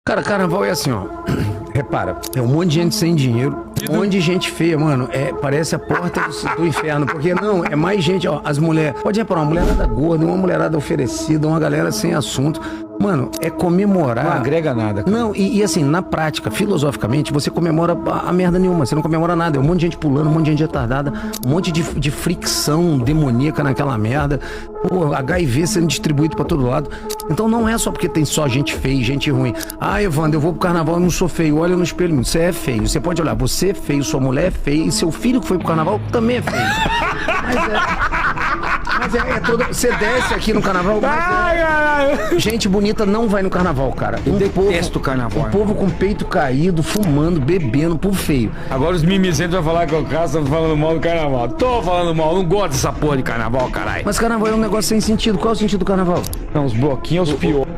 Cara, carnaval é assim, ó. Repara, é um monte de gente sem dinheiro, um monte de gente feia, mano. Parece a porta do inferno. Porque não, é mais gente, ó. As mulheres. Pode reparar, uma mulherada gorda, uma mulherada oferecida, uma galera sem assunto. Mano, é comemorar. Não agrega nada, cara. Não, e assim, na prática, filosoficamente, você comemora a merda nenhuma. Você não comemora nada. É um monte de gente pulando, um monte de gente retardada, um monte de fricção demoníaca naquela merda. Pô, HIV sendo distribuído pra todo lado. Então não é só porque tem só gente feia, gente ruim. Ah, Evandro, eu vou pro carnaval e não sou feio. Olha no espelho, você é feio. Você pode olhar, você é feio, sua mulher é feia e seu filho que foi pro carnaval também é feio. Mas é todo. Você desce aqui no carnaval. Gente bonita não vai no carnaval, cara. Eu detesto o carnaval. O povo com peito caído, fumando, bebendo, povo feio. Agora os mimizentos vão falar que o cara tá falando mal do carnaval. Tô falando mal, não gosto dessa porra de carnaval, caralho. Mas carnaval é um negócio sem sentido. Qual é o sentido do carnaval? Não, os bloquinhos é os piores.